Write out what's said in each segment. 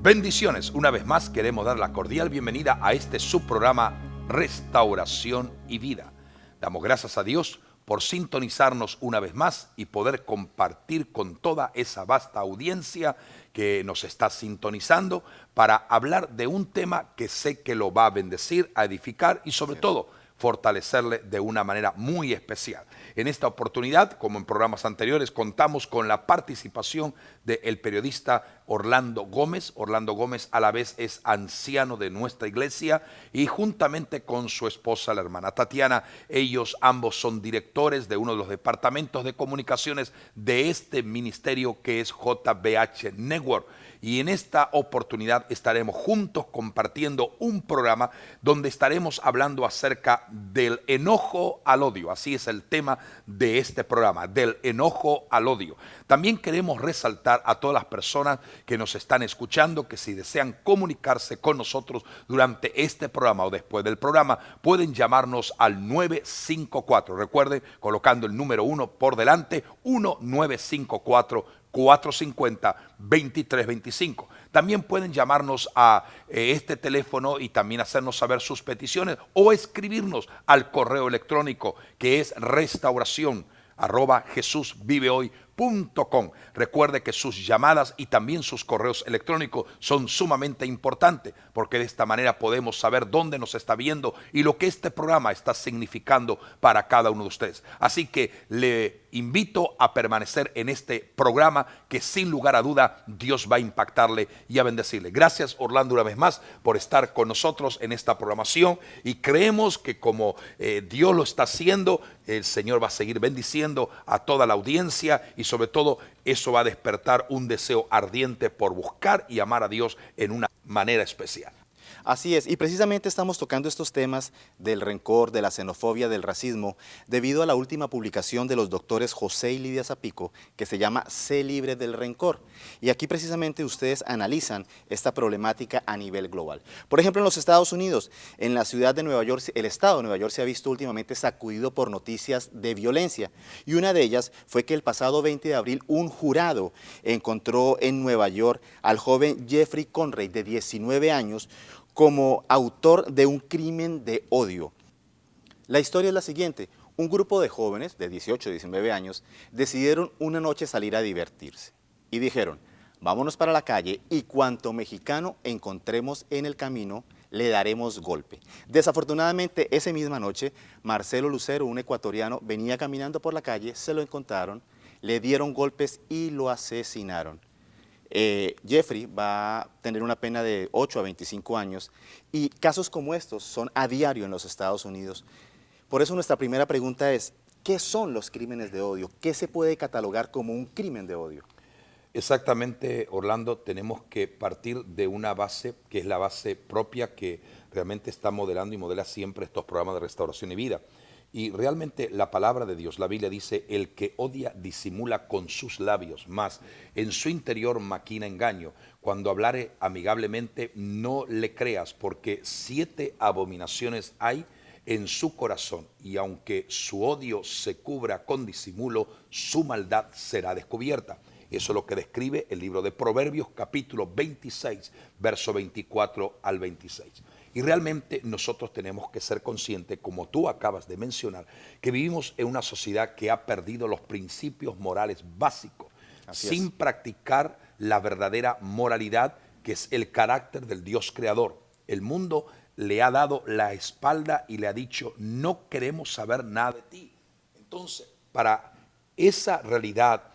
Bendiciones, una vez más queremos dar la cordial bienvenida a este subprograma Restauración y Vida. Damos gracias a Dios por sintonizarnos una vez más y poder compartir con toda esa vasta audiencia que nos está sintonizando para hablar de un tema que sé que lo va a bendecir, a edificar y sobre todo fortalecerle de una manera muy especial. En esta oportunidad, como en programas anteriores, contamos con la participación del periodista Orlando Gómez. Orlando Gómez a la vez es anciano de nuestra iglesia y juntamente con su esposa, la hermana Tatiana, ellos ambos son directores de uno de los departamentos de comunicaciones de este ministerio que es JBH Network. Y en esta oportunidad estaremos juntos compartiendo un programa donde estaremos hablando acerca del enojo al odio. Así es el tema de este programa, del enojo al odio. También queremos resaltar a todas las personas que nos están escuchando que si desean comunicarse con nosotros durante este programa o después del programa, pueden llamarnos al 954. Recuerden, colocando el número 1 por delante, 1954 450-2325. También pueden llamarnos a este teléfono y también hacernos saber sus peticiones o escribirnos al correo electrónico que es restauración@jesusvivehoy.com. Recuerde que sus llamadas y también sus correos electrónicos son sumamente importantes porque de esta manera podemos saber dónde nos está viendo y lo que este programa está significando para cada uno de ustedes. Así que le invito a permanecer en este programa que sin lugar a duda Dios va a impactarle y a bendecirle. Gracias Orlando una vez más por estar con nosotros en esta programación y creemos que como Dios lo está haciendo, el Señor va a seguir bendiciendo a toda la audiencia y sobre todo eso va a despertar un deseo ardiente por buscar y amar a Dios en una manera especial. Así es, y precisamente estamos tocando estos temas del rencor, de la xenofobia, del racismo, debido a la última publicación de los doctores José y Lidia Zapico, que se llama Sé libre del rencor. Y aquí precisamente ustedes analizan esta problemática a nivel global. Por ejemplo, en los Estados Unidos, en la ciudad de Nueva York, el estado de Nueva York se ha visto últimamente sacudido por noticias de violencia. Y una de ellas fue que el pasado 20 de abril un jurado encontró en Nueva York al joven Jeffrey Conrad, de 19 años, como autor de un crimen de odio. La historia es la siguiente: un grupo de jóvenes de 18 y 19 años decidieron una noche salir a divertirse y dijeron, vámonos para la calle y cuanto mexicano encontremos en el camino le daremos golpe. Desafortunadamente esa misma noche Marcelo Lucero, un ecuatoriano, venía caminando por la calle, se lo encontraron, le dieron golpes y lo asesinaron. Jeffrey va a tener una pena de 8 a 25 años y casos como estos son a diario en los Estados Unidos. Por eso nuestra primera pregunta es, ¿qué son los crímenes de odio? ¿Qué se puede catalogar como un crimen de odio? Exactamente, Orlando, tenemos que partir de una base que es la base propia que realmente está modelando y modela siempre estos programas de restauración y vida. Y realmente la palabra de Dios, la Biblia dice, el que odia disimula con sus labios, mas en su interior maquina engaño. Cuando hablare amigablemente, no le creas, porque 7 abominaciones hay en su corazón, y aunque su odio se cubra con disimulo, su maldad será descubierta. Eso es lo que describe el libro de Proverbios, capítulo 26, verso 24 al 26. Y realmente nosotros tenemos que ser conscientes, como tú acabas de mencionar, que vivimos en una sociedad que ha perdido los principios morales básicos, sin practicar la verdadera moralidad, que es el carácter del Dios creador. El mundo le ha dado la espalda y le ha dicho, no queremos saber nada de ti. Entonces, para esa realidad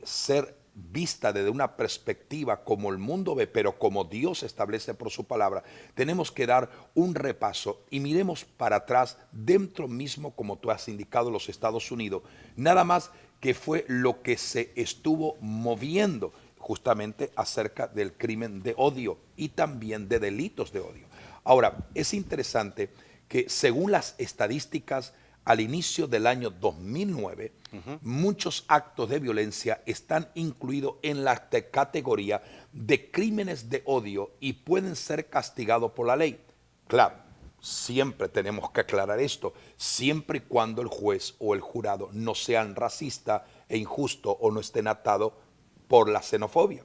ser vista desde una perspectiva como el mundo ve, pero como Dios establece por su palabra, tenemos que dar un repaso y miremos para atrás dentro mismo, como tú has indicado, los Estados Unidos, nada más que fue lo que se estuvo moviendo justamente acerca del crimen de odio y también de delitos de odio. Ahora, es interesante que según las estadísticas al inicio del año 2009, muchos actos de violencia están incluidos en la categoría de crímenes de odio y pueden ser castigados por la ley. Claro, siempre tenemos que aclarar esto, siempre y cuando el juez o el jurado no sean racista e injusto o no estén atados por la xenofobia.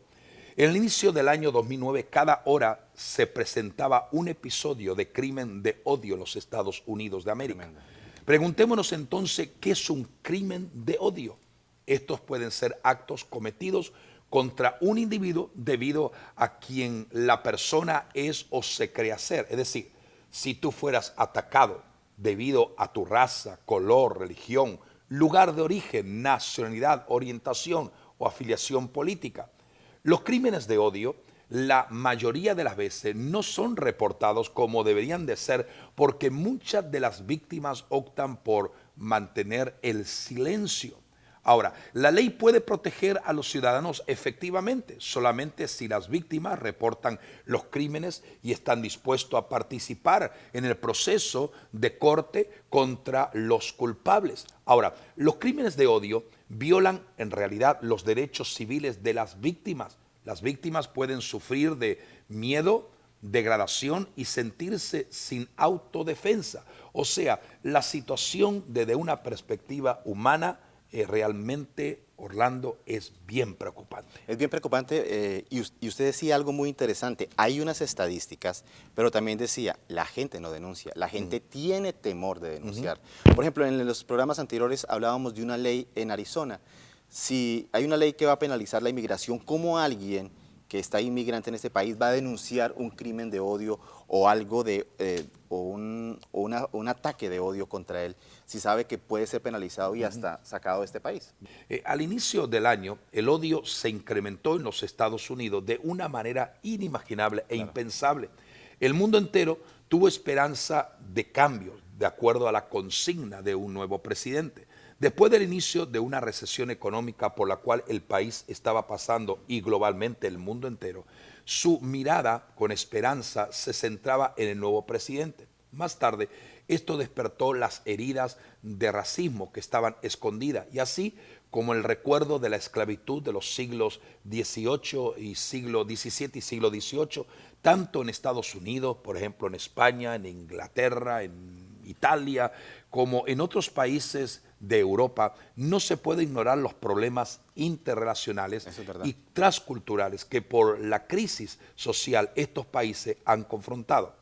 En el inicio del año 2009, cada hora se presentaba un episodio de crimen de odio en los Estados Unidos de América. Tremendo. Preguntémonos entonces, ¿qué es un crimen de odio? Estos pueden ser actos cometidos contra un individuo debido a quien la persona es o se cree ser. Es decir, si tú fueras atacado debido a tu raza, color, religión, lugar de origen, nacionalidad, orientación o afiliación política. Los crímenes de odio, la mayoría de las veces, no son reportados como deberían de ser porque muchas de las víctimas optan por mantener el silencio. Ahora, la ley puede proteger a los ciudadanos efectivamente, solamente si las víctimas reportan los crímenes y están dispuestos a participar en el proceso de corte contra los culpables. Ahora, los crímenes de odio violan en realidad los derechos civiles de las víctimas. Las víctimas pueden sufrir de miedo, degradación y sentirse sin autodefensa. O sea, la situación desde una perspectiva humana realmente, Orlando, es bien preocupante. Es bien preocupante y usted decía algo muy interesante. Hay unas estadísticas, pero también decía, la gente no denuncia, la gente tiene temor de denunciar. Por ejemplo, en los programas anteriores hablábamos de una ley en Arizona. Si hay una ley que va a penalizar la inmigración, ¿cómo alguien que está inmigrante en este país va a denunciar un crimen de odio o algo de un ataque de odio contra él si sabe que puede ser penalizado y hasta sacado de este país? Al inicio del año, el odio se incrementó en los Estados Unidos de una manera inimaginable e impensable. El mundo entero tuvo esperanza de cambios de acuerdo a la consigna de un nuevo presidente. Después del inicio de una recesión económica por la cual el país estaba pasando y globalmente el mundo entero, su mirada con esperanza se centraba en el nuevo presidente. Más tarde, esto despertó las heridas de racismo que estaban escondidas y así como el recuerdo de la esclavitud de los siglos XVIII y siglo XVII y siglo XVIII, tanto en Estados Unidos, por ejemplo en España, en Inglaterra, en Italia, como en otros países de Europa, no se puede ignorar los problemas interrelacionales y transculturales que por la crisis social estos países han confrontado.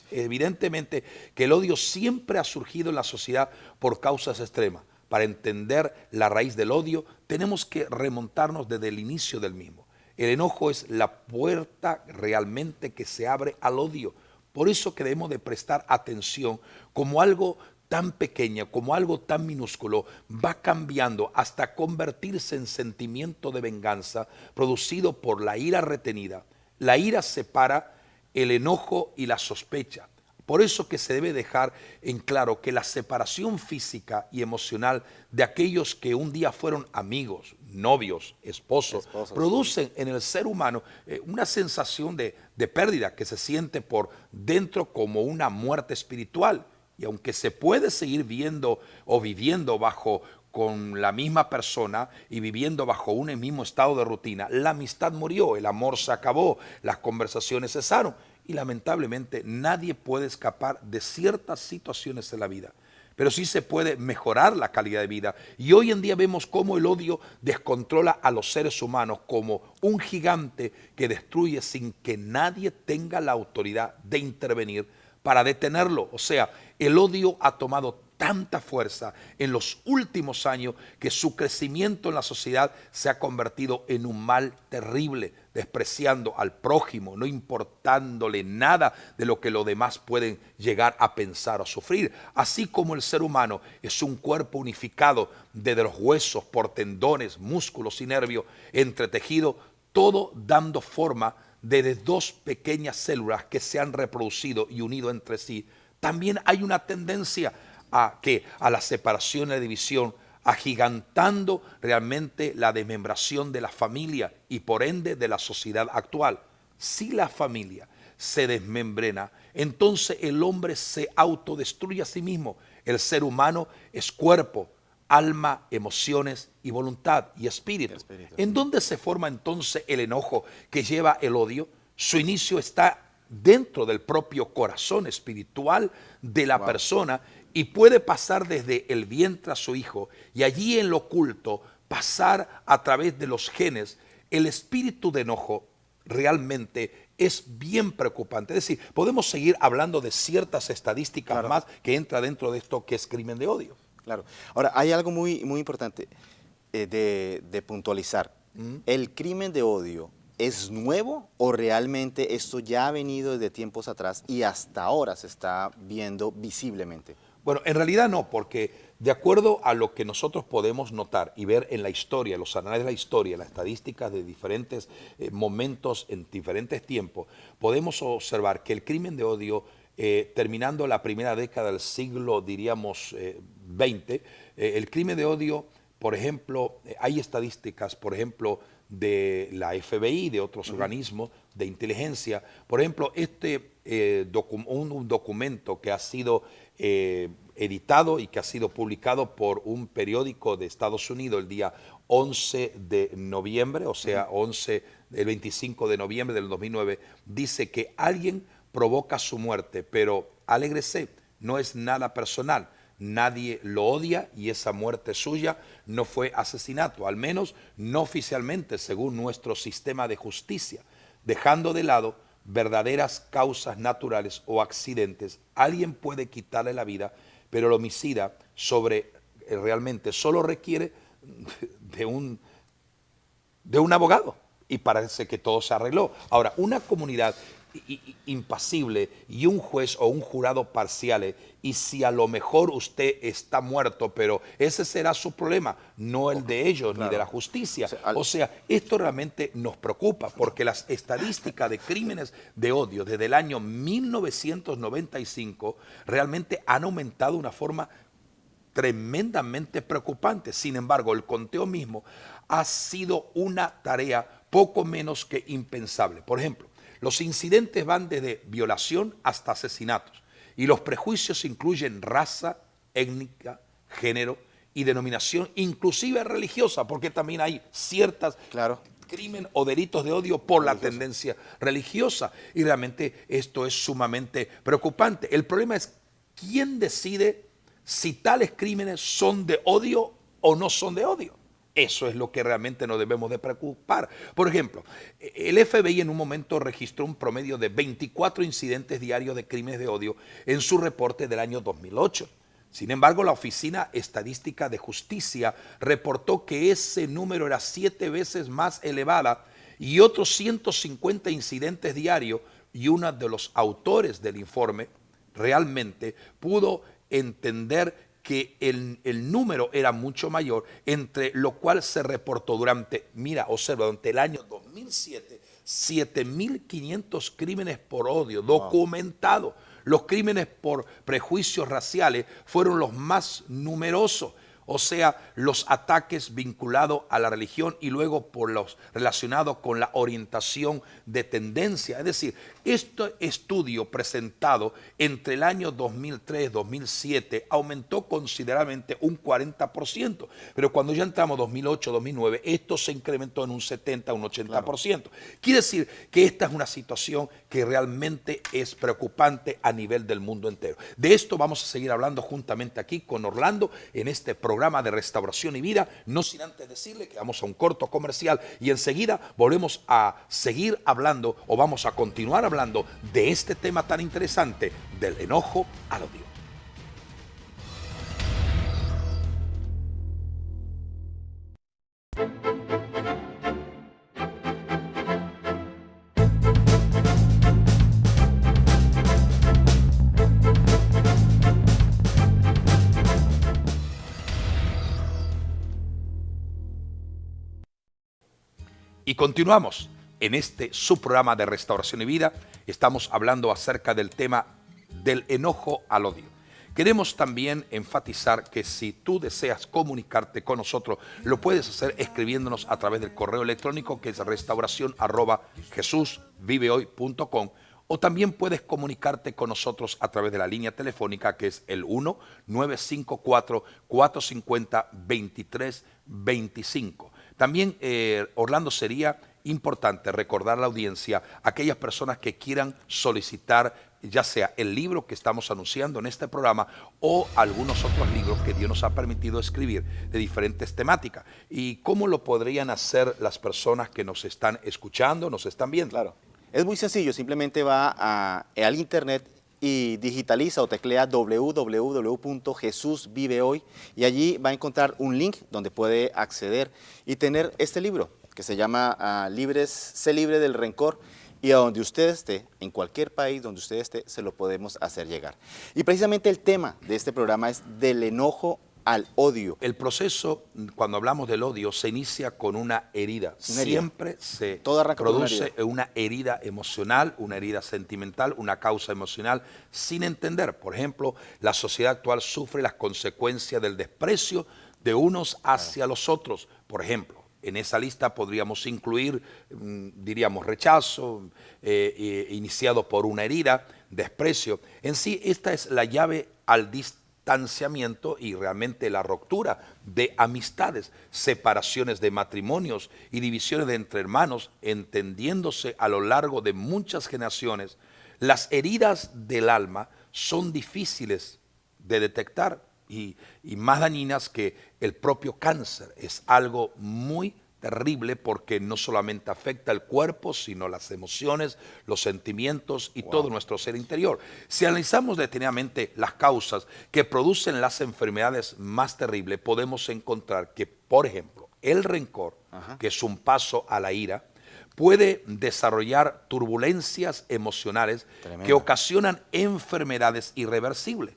Evidentemente que el odio siempre ha surgido en la sociedad por causas extremas. Para entender la raíz del odio, tenemos que remontarnos desde el inicio del mismo. El enojo es la puerta realmente que se abre al odio. Por eso que debemos de prestar atención como algo tan pequeña, como algo tan minúsculo, va cambiando hasta convertirse en sentimiento de venganza producido por la ira retenida. La ira separa el enojo y la sospecha. Por eso que se debe dejar en claro que la separación física y emocional de aquellos que un día fueron amigos, novios, esposos, producen en el ser humano una sensación de pérdida que se siente por dentro como una muerte espiritual. Y aunque se puede seguir viendo o viviendo con la misma persona y viviendo bajo un mismo estado de rutina, la amistad murió, el amor se acabó, las conversaciones cesaron y lamentablemente nadie puede escapar de ciertas situaciones en la vida. Pero sí se puede mejorar la calidad de vida. Y hoy en día vemos cómo el odio descontrola a los seres humanos como un gigante que destruye sin que nadie tenga la autoridad de intervenir para detenerlo. O sea, el odio ha tomado tanta fuerza en los últimos años que su crecimiento en la sociedad se ha convertido en un mal terrible, despreciando al prójimo, no importándole nada de lo que los demás pueden llegar a pensar o sufrir. Así como el ser humano es un cuerpo unificado desde los huesos por tendones, músculos y nervios, entretejido, todo dando forma de dos pequeñas células que se han reproducido y unido entre sí. También hay una tendencia a la separación y la división, agigantando realmente la desmembración de la familia y por ende de la sociedad actual. Si la familia se desmembrena, entonces el hombre se autodestruye a sí mismo. El ser humano es cuerpo, alma, emociones y voluntad y espíritu. ¿En dónde se forma entonces el enojo que lleva el odio? Su inicio está dentro del propio corazón espiritual de la persona y puede pasar desde el vientre a su hijo y allí en lo oculto pasar a través de los genes. El espíritu de enojo realmente es bien preocupante. Es decir, podemos seguir hablando de ciertas estadísticas más que entra dentro de esto que es crimen de odio. Claro. Ahora, hay algo muy importante de puntualizar. ¿El crimen de odio es nuevo o realmente esto ya ha venido desde tiempos atrás y hasta ahora se está viendo visiblemente? Bueno, en realidad no, porque de acuerdo a lo que nosotros podemos notar y ver en la historia, los anales de la historia, las estadísticas de diferentes momentos en diferentes tiempos, podemos observar que el crimen de odio, terminando la primera década del siglo, diríamos, XX, el crimen de odio, por ejemplo, hay estadísticas, por ejemplo, de la FBI, de otros organismos de inteligencia. Por ejemplo, un documento que ha sido editado y que ha sido publicado por un periódico de Estados Unidos el día 11 de noviembre, o sea, el 25 de noviembre del 2009, dice que alguien provoca su muerte, pero alégrese, no es nada personal. Nadie lo odia y esa muerte suya no fue asesinato, al menos no oficialmente, según nuestro sistema de justicia. Dejando de lado verdaderas causas naturales o accidentes, alguien puede quitarle la vida, pero el homicida realmente solo requiere de un abogado y parece que todo se arregló. Ahora, una comunidad impasible y un juez o un jurado parciales, y si a lo mejor usted está muerto, pero ese será su problema, no el de ellos, claro, ni de la justicia. O sea, esto realmente nos preocupa porque las estadísticas de crímenes de odio desde el año 1995 realmente han aumentado de una forma tremendamente preocupante. Sin embargo, el conteo mismo ha sido una tarea poco menos que impensable. Por ejemplo, los incidentes van desde violación hasta asesinatos y los prejuicios incluyen raza, étnica, género y denominación, inclusive religiosa, porque también hay ciertas crimen o delitos de odio por la tendencia religiosa, y realmente esto es sumamente preocupante. El problema es quién decide si tales crímenes son de odio o no son de odio. Eso es lo que realmente nos debemos de preocupar. Por ejemplo, el FBI en un momento registró un promedio de 24 incidentes diarios de crímenes de odio en su reporte del año 2008. Sin embargo, la Oficina Estadística de Justicia reportó que ese número era 7 veces más elevada y otros 150 incidentes diarios, y uno de los autores del informe realmente pudo entender que el número era mucho mayor, entre lo cual se reportó durante el año 2007, 7.500 crímenes por odio documentados. Los crímenes por prejuicios raciales fueron los más numerosos, o sea, los ataques vinculados a la religión y luego por los relacionados con la orientación de tendencia. Es decir, este estudio presentado entre el año 2003-2007 aumentó considerablemente un 40%, pero cuando ya entramos 2008-2009, esto se incrementó en un 70, un 80%. Claro. Quiere decir que esta es una situación que realmente es preocupante a nivel del mundo entero. De esto vamos a seguir hablando juntamente aquí con Orlando en este programa de Restauración y Vida, no sin antes decirle que vamos a un corto comercial y enseguida volvemos a seguir hablando, o vamos a continuar hablando de este tema tan interesante del enojo al odio. Y continuamos en este subprograma de Restauración y Vida. Estamos hablando acerca del tema del enojo al odio. Queremos también enfatizar que si tú deseas comunicarte con nosotros, lo puedes hacer escribiéndonos a través del correo electrónico, que es restauración@jesusvivehoy.com, o también puedes comunicarte con nosotros a través de la línea telefónica, que es el 1-954-450-2325. También, Orlando, sería importante recordar a la audiencia aquellas personas que quieran solicitar ya sea el libro que estamos anunciando en este programa o algunos otros libros que Dios nos ha permitido escribir de diferentes temáticas. ¿Y cómo lo podrían hacer las personas que nos están escuchando, nos están viendo? Claro. Es muy sencillo, simplemente va al internet y digitaliza o teclea www.jesusvivehoy y allí va a encontrar un link donde puede acceder y tener este libro que se llama Sé libre del rencor, y a donde usted esté, en cualquier país donde usted esté, se lo podemos hacer llegar. Y precisamente el tema de este programa es del enojo al odio. El proceso, cuando hablamos del odio, se inicia con una herida. Siempre se produce una herida emocional, una herida sentimental, una causa emocional, sin entender. Por ejemplo, la sociedad actual sufre las consecuencias del desprecio de unos hacia los otros. Por ejemplo, en esa lista podríamos incluir, diríamos, rechazo, iniciado por una herida, desprecio. En sí, esta es la llave al distanciamiento y realmente la ruptura de amistades, separaciones de matrimonios y divisiones de entre hermanos, entendiéndose a lo largo de muchas generaciones. Las heridas del alma son difíciles de detectar y más dañinas que el propio cáncer. Es algo muy terrible porque no solamente afecta el cuerpo, sino las emociones, los sentimientos y todo nuestro ser interior. Si analizamos detenidamente las causas que producen las enfermedades más terribles, podemos encontrar que, por ejemplo, el rencor, que es un paso a la ira, puede desarrollar turbulencias emocionales que ocasionan enfermedades irreversibles.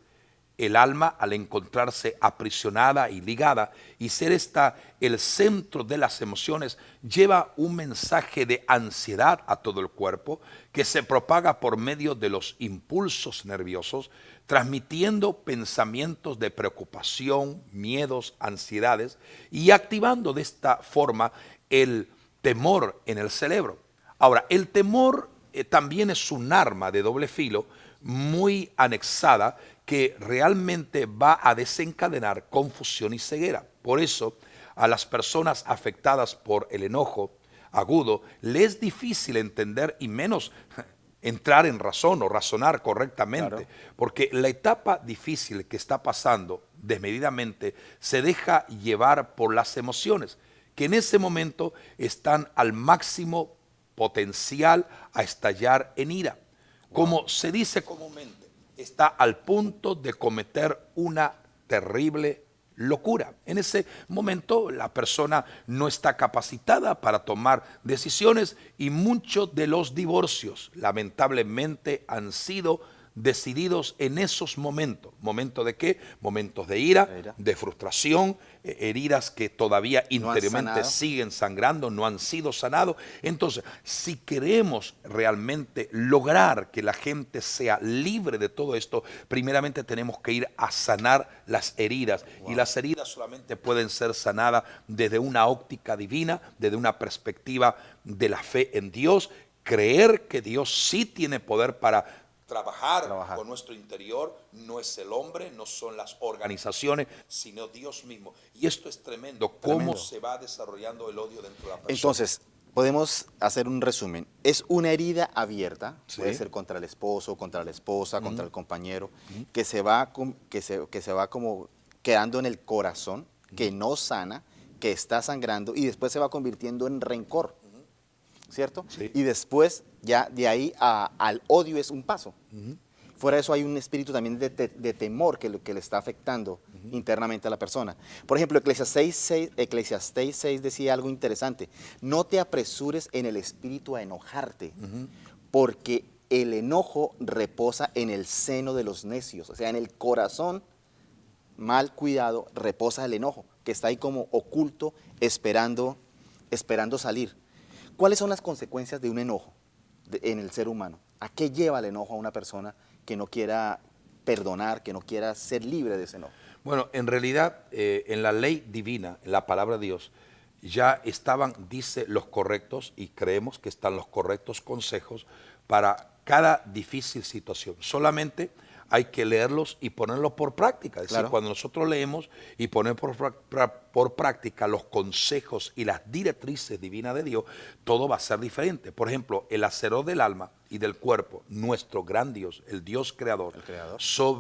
El alma, al encontrarse aprisionada y ligada y ser esta el centro de las emociones, lleva un mensaje de ansiedad a todo el cuerpo que se propaga por medio de los impulsos nerviosos, transmitiendo pensamientos de preocupación, miedos, ansiedades y activando de esta forma el temor en el cerebro. Ahora, el temor también es un arma de doble filo muy anexada que realmente va a desencadenar confusión y ceguera. Por eso, a las personas afectadas por el enojo agudo, les es difícil entender y menos entrar en razón o razonar correctamente, porque la etapa difícil que está pasando desmedidamente se deja llevar por las emociones, que en ese momento están al máximo potencial a estallar en ira. Como se dice comúnmente, está al punto de cometer una terrible locura. En ese momento la persona no está capacitada para tomar decisiones y muchos de los divorcios lamentablemente han sido decididos en esos momentos. ¿Momentos de qué? Momentos de ira, de frustración, heridas que todavía interiormente siguen sangrando, no han sido sanados. Entonces, si queremos realmente lograr que la gente sea libre de todo esto, primeramente tenemos que ir a sanar las heridas. Y las heridas solamente pueden ser sanadas desde una óptica divina, desde una perspectiva de la fe en Dios, creer que Dios sí tiene poder para trabajar con nuestro interior. No es el hombre, no son las organizaciones, sino Dios mismo. Y esto es tremendo, cómo se va desarrollando el odio dentro de la persona. Entonces, podemos hacer un resumen. Es una herida abierta, puede ser contra el esposo, contra la esposa, contra el compañero, que se va como quedando en el corazón, que no sana, que está sangrando y después se va convirtiendo en rencor. ¿Cierto? Sí. Y después, ya de ahí al odio es un paso. Fuera de eso hay un espíritu también de temor que le está afectando internamente a la persona. Por ejemplo, Eclesiastés 6 decía algo interesante. No te apresures en el espíritu a enojarte, porque el enojo reposa en el seno de los necios. O sea, en el corazón mal cuidado reposa el enojo, que está ahí como oculto, esperando salir. ¿Cuáles son las consecuencias de un enojo en el ser humano? ¿A qué lleva el enojo a una persona que no quiera perdonar, que no quiera ser libre de ese enojo? Bueno, en realidad, en la ley divina, en la palabra de Dios, ya estaban, dice, los correctos, y creemos que están los correctos consejos para cada difícil situación. Solamente hay que leerlos y ponerlos por práctica. Es decir, Claro. cuando nosotros leemos y ponemos por práctica los consejos y las directrices divinas de Dios, todo va a ser diferente. Por ejemplo, el hacedor del alma y del cuerpo, nuestro gran Dios, el Dios creador, El creador.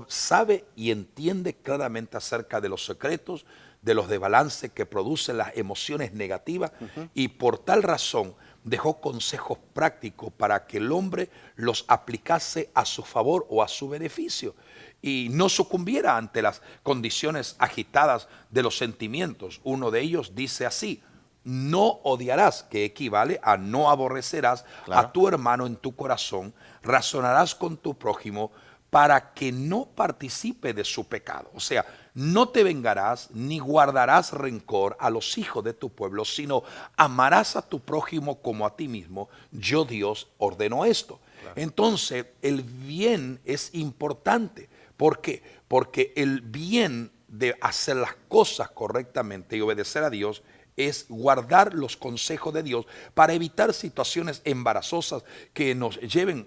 sabe y entiende claramente acerca de los secretos, de los desbalances que producen las emociones negativas, y por tal razón dejó consejos prácticos para que el hombre los aplicase a su favor o a su beneficio y no sucumbiera ante las condiciones agitadas de los sentimientos. Uno de ellos dice así: no odiarás, que equivale a no aborrecerás Claro. a tu hermano en tu corazón, razonarás con tu prójimo para que no participe de su pecado. O sea, no te vengarás ni guardarás rencor a los hijos de tu pueblo, sino amarás a tu prójimo como a ti mismo. Yo, Dios, ordeno esto. Claro. Entonces, el bien es importante. ¿Por qué? Porque el bien de hacer las cosas correctamente y obedecer a Dios es guardar los consejos de Dios para evitar situaciones embarazosas que nos lleven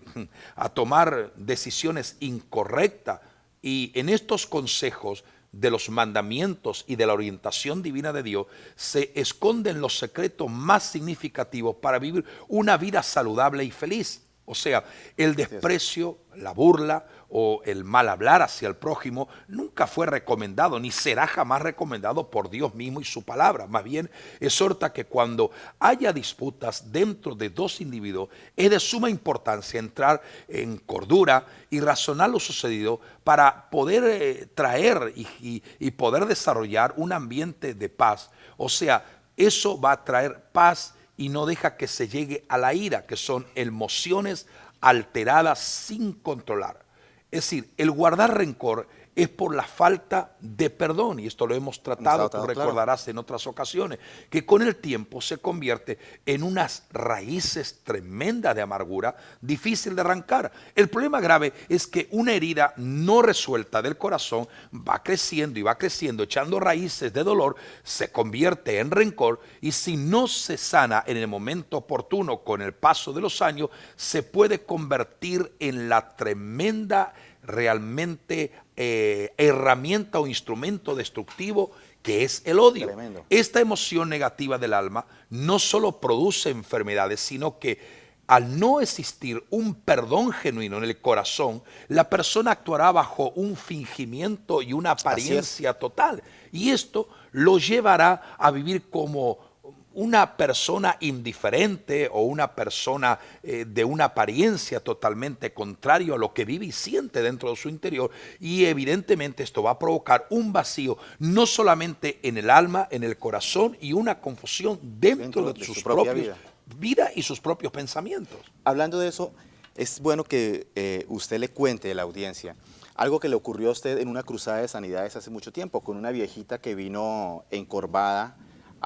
a tomar decisiones incorrectas. Y en estos consejos de los mandamientos y de la orientación divina de Dios se esconden los secretos más significativos para vivir una vida saludable y feliz. O sea, el desprecio, la burla o el mal hablar hacia el prójimo nunca fue recomendado, ni será jamás recomendado por Dios mismo y su palabra. Más bien, exhorta que cuando haya disputas dentro de dos individuos, es de suma importancia entrar en cordura y razonar lo sucedido para poder traer y poder desarrollar un ambiente de paz. O sea, eso va a traer paz y no deja que se llegue a la ira, que son emociones alteradas sin controlar. Es decir, el guardar rencor es por la falta de perdón, y esto lo hemos tratado, tú recordarás en otras ocasiones, que con el tiempo se convierte en unas raíces tremendas de amargura, difícil de arrancar. El problema grave es que una herida no resuelta del corazón va creciendo y va creciendo, echando raíces de dolor, se convierte en rencor, y si no se sana en el momento oportuno con el paso de los años, se puede convertir en la tremenda realmente herramienta o instrumento destructivo que es el odio. Tremendo. Esta emoción negativa del alma no solo produce enfermedades, sino que al no existir un perdón genuino en el corazón, la persona actuará bajo un fingimiento y una apariencia total. Y esto lo llevará a vivir como una persona indiferente o una persona de una apariencia totalmente contrario a lo que vive y siente dentro de su interior, y evidentemente esto va a provocar un vacío no solamente en el alma, en el corazón, y una confusión dentro de sus propios vida y sus propios pensamientos. Hablando de eso, es bueno que usted le cuente a la audiencia algo que le ocurrió a usted en una cruzada de sanidades hace mucho tiempo, con una viejita que vino encorvada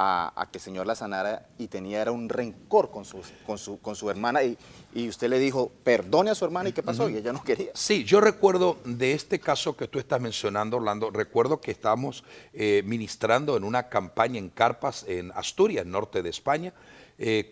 a que el Señor la sanara, y era un rencor con su hermana, y usted le dijo, perdone a su hermana, ¿y qué pasó? Y ella no quería. Sí, yo recuerdo de este caso que tú estás mencionando, Orlando, recuerdo que estábamos ministrando en una campaña en carpas en Asturias, norte de España,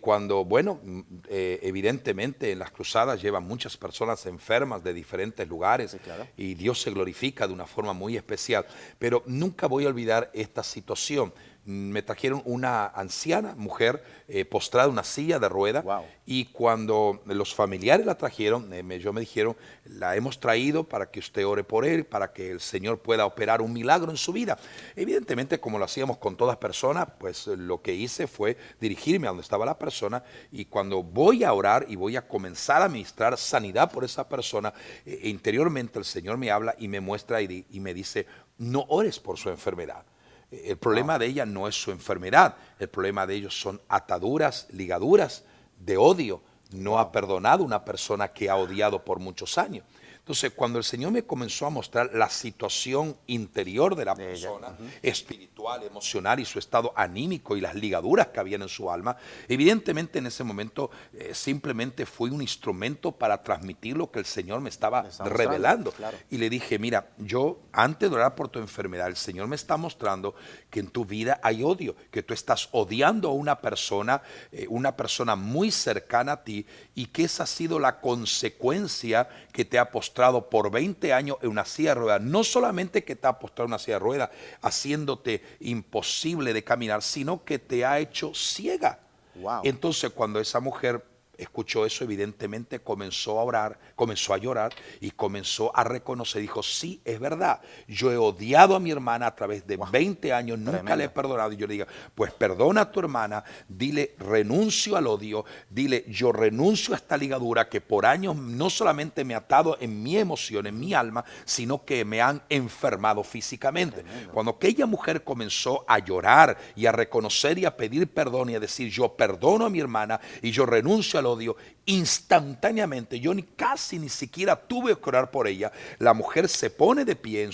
cuando, bueno, evidentemente en las cruzadas llevan muchas personas enfermas de diferentes lugares, sí, claro, y Dios se glorifica de una forma muy especial, pero nunca voy a olvidar esta situación. Me trajeron una anciana mujer postrada en una silla de ruedas. Wow. Y cuando los familiares la trajeron, ellos me dijeron, la hemos traído para que usted ore por él, para que el Señor pueda operar un milagro en su vida. Evidentemente, como lo hacíamos con todas personas, pues lo que hice fue dirigirme a donde estaba la persona, y cuando voy a orar y voy a comenzar a ministrar sanidad por esa persona, interiormente el Señor me habla y me muestra y me dice, no ores por su enfermedad. El problema de ella no es su enfermedad, el problema de ellos son ataduras, ligaduras de odio. No ha perdonado una persona que ha odiado por muchos años. Entonces, cuando el Señor me comenzó a mostrar la situación interior de la persona, espiritual, emocional, y su estado anímico y las ligaduras que habían en su alma, evidentemente en ese momento simplemente fui un instrumento para transmitir lo que el Señor me estaba revelando. Claro. Y le dije, mira, yo antes de orar por tu enfermedad, el Señor me está mostrando que en tu vida hay odio, que tú estás odiando a una persona muy cercana a ti, y que esa ha sido la consecuencia que te ha postrado postrado por 20 años en una silla de ruedas. No solamente que te ha postrado en una silla de ruedas, haciéndote imposible de caminar, sino que te ha hecho ciega. Wow. Entonces, cuando esa mujer escuchó eso, evidentemente comenzó a orar, comenzó a llorar y comenzó a reconocer. Dijo, sí, es verdad, yo he odiado a mi hermana a través de 20 años, nunca le he perdonado. Y yo le digo, pues perdona a tu hermana, dile, renuncio al odio, dile, yo renuncio a esta ligadura que por años no solamente me ha atado en mi emoción, en mi alma, sino que me han enfermado físicamente. Cuando aquella mujer comenzó a llorar y a reconocer y a pedir perdón y a decir, yo perdono a mi hermana y yo renuncio al odio, instantáneamente, yo casi ni siquiera tuve que orar por ella, la mujer se pone de pie,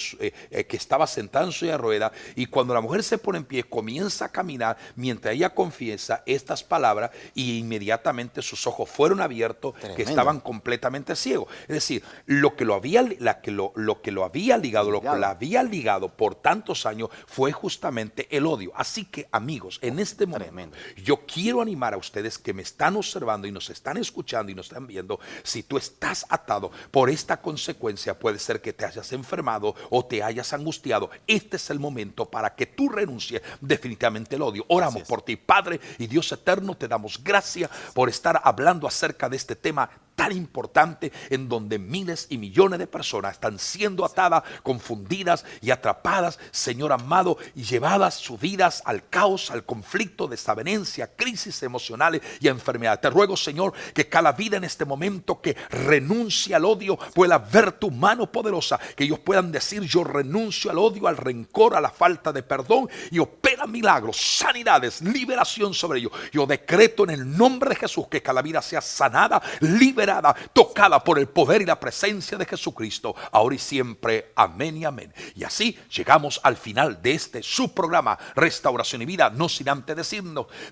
que estaba sentada en su silla de ruedas, y cuando la mujer se pone en pie, comienza a caminar, mientras ella confiesa estas palabras, y inmediatamente sus ojos fueron abiertos, que estaban completamente ciegos. Es decir, lo que lo había ligado, lo que la había ligado por tantos años, fue justamente el odio. Así que, amigos, en este momento, yo quiero animar a ustedes que me están observando y nos están escuchando y nos están viendo. Si tú estás atado por esta consecuencia, puede ser que te hayas enfermado o te hayas angustiado. Este es el momento para que tú renuncies definitivamente el odio. Oramos por ti, Padre y Dios eterno, te damos gracias por estar hablando acerca de este tema tan importante, en donde miles y millones de personas están siendo atadas, confundidas y atrapadas, Señor amado, y llevadas sus vidas al caos, al conflicto, desavenencia, crisis emocionales y enfermedades. Te ruego, Señor, que cada vida en este momento que renuncia al odio pueda ver tu mano poderosa, que ellos puedan decir, yo renuncio al odio, al rencor, a la falta de perdón, y opera milagros, sanidades, liberación sobre ellos. Yo decreto en el nombre de Jesús que cada vida sea sanada, liberada, tocada por el poder y la presencia de Jesucristo, ahora y siempre. Amén y amén. Y así llegamos al final de este su programa Restauración y Vida, no sin antes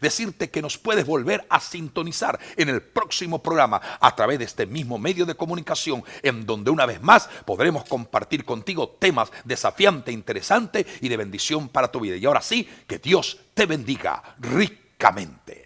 decirte que nos puedes volver a sintonizar en el próximo programa a través de este mismo medio de comunicación, en donde una vez más podremos compartir contigo temas desafiantes, interesantes y de bendición para tu vida. Y ahora sí, que Dios te bendiga ricamente.